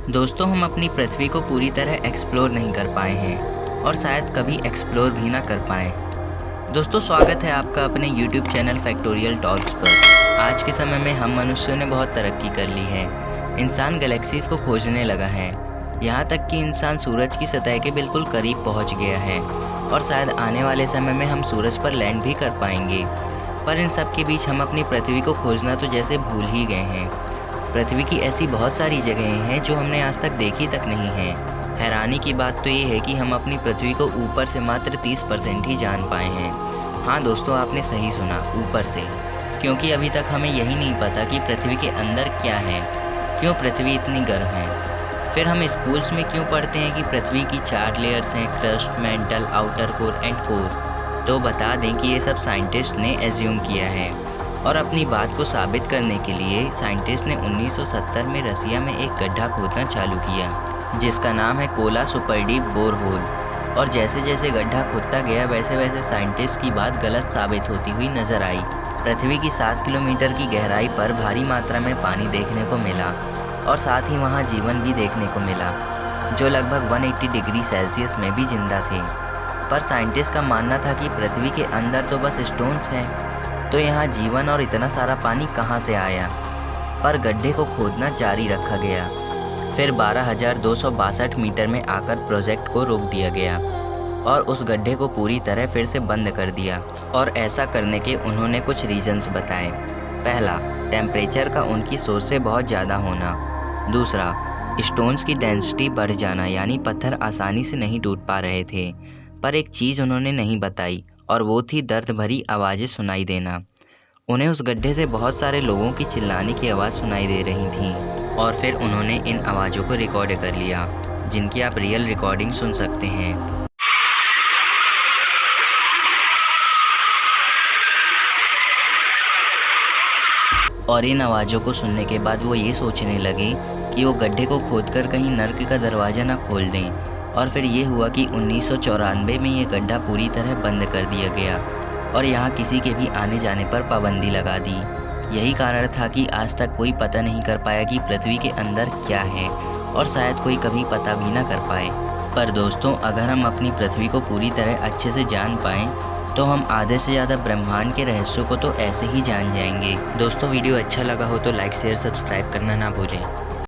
दोस्तों, हम अपनी पृथ्वी को पूरी तरह एक्सप्लोर नहीं कर पाए हैं और शायद कभी एक्सप्लोर भी ना कर पाएँ। दोस्तों, स्वागत है आपका अपने YouTube चैनल फैक्टोरियल टॉक्स पर। आज के समय में हम मनुष्यों ने बहुत तरक्की कर ली है। इंसान गैलेक्सीज़ को खोजने लगा है। यहाँ तक कि इंसान सूरज की सतह के बिल्कुल करीब पहुँच गया है और शायद आने वाले समय में हम सूरज पर लैंड भी कर पाएंगे। पर इन सब के बीच हम अपनी पृथ्वी को खोजना तो जैसे भूल ही गए हैं। पृथ्वी की ऐसी बहुत सारी जगहें हैं जो हमने आज तक देखी तक नहीं हैं। हैरानी की बात तो ये है कि हम अपनी पृथ्वी को ऊपर से मात्र 30% ही जान पाए हैं। हाँ दोस्तों, आपने सही सुना, ऊपर से। क्योंकि अभी तक हमें यही नहीं पता कि पृथ्वी के अंदर क्या है, क्यों पृथ्वी इतनी गर्म है। फिर हम स्कूल्स में क्यों पढ़ते हैं कि पृथ्वी की 4 लेयर्स हैं, crust, mental, outer core and core. तो बता दें कि ये सब साइंटिस्ट ने एज्यूम किया है। और अपनी बात को साबित करने के लिए साइंटिस्ट ने 1970 में रसिया में एक गड्ढा खोदना चालू किया जिसका नाम है कोला सुपरडीप बोरहोल। और जैसे जैसे गड्ढा खोदता गया वैसे वैसे साइंटिस्ट की बात गलत साबित होती हुई नजर आई। पृथ्वी की 7 किलोमीटर की गहराई पर भारी मात्रा में पानी देखने को मिला और साथ ही वहाँ जीवन भी देखने को मिला जो लगभग 180 डिग्री सेल्सियस में भी जिंदा थे। पर साइंटिस्ट का मानना था कि पृथ्वी के अंदर तो बस स्टोन्स हैं, तो यहाँ जीवन और इतना सारा पानी कहाँ से आया। पर गड्ढे को खोदना जारी रखा गया। फिर 12,262 मीटर में आकर प्रोजेक्ट को रोक दिया गया और उस गड्ढे को पूरी तरह फिर से बंद कर दिया। और ऐसा करने के उन्होंने कुछ रीजंस बताए। पहला, टेम्परेचर का उनकी सोच से बहुत ज़्यादा होना। दूसरा, स्टोन्स की डेंसिटी बढ़ जाना, यानी पत्थर आसानी से नहीं टूट पा रहे थे। पर एक चीज़ उन्होंने नहीं बताई और वो थी दर्द भरी आवाज़ें सुनाई देना। उन्हें उस गड्ढे से बहुत सारे लोगों की चिल्लाने की आवाज़ सुनाई दे रही थी और फिर उन्होंने इन आवाज़ों को रिकॉर्ड कर लिया, जिनकी आप रियल रिकॉर्डिंग सुन सकते हैं। और इन आवाज़ों को सुनने के बाद वो ये सोचने लगे कि वो गड्ढे को खोदकर कहीं नर्क का दरवाज़ा ना खोल दें। और फिर ये हुआ कि 1994 में ये गड्ढा पूरी तरह बंद कर दिया गया और यहाँ किसी के भी आने जाने पर पाबंदी लगा दी। यही कारण था कि आज तक कोई पता नहीं कर पाया कि पृथ्वी के अंदर क्या है और शायद कोई कभी पता भी ना कर पाए। पर दोस्तों, अगर हम अपनी पृथ्वी को पूरी तरह अच्छे से जान पाएँ तो हम आधे से ज़्यादा ब्रह्मांड के रहस्यों को तो ऐसे ही जान जाएंगे। दोस्तों, वीडियो अच्छा लगा हो तो लाइक शेयर सब्सक्राइब करना ना भूलें।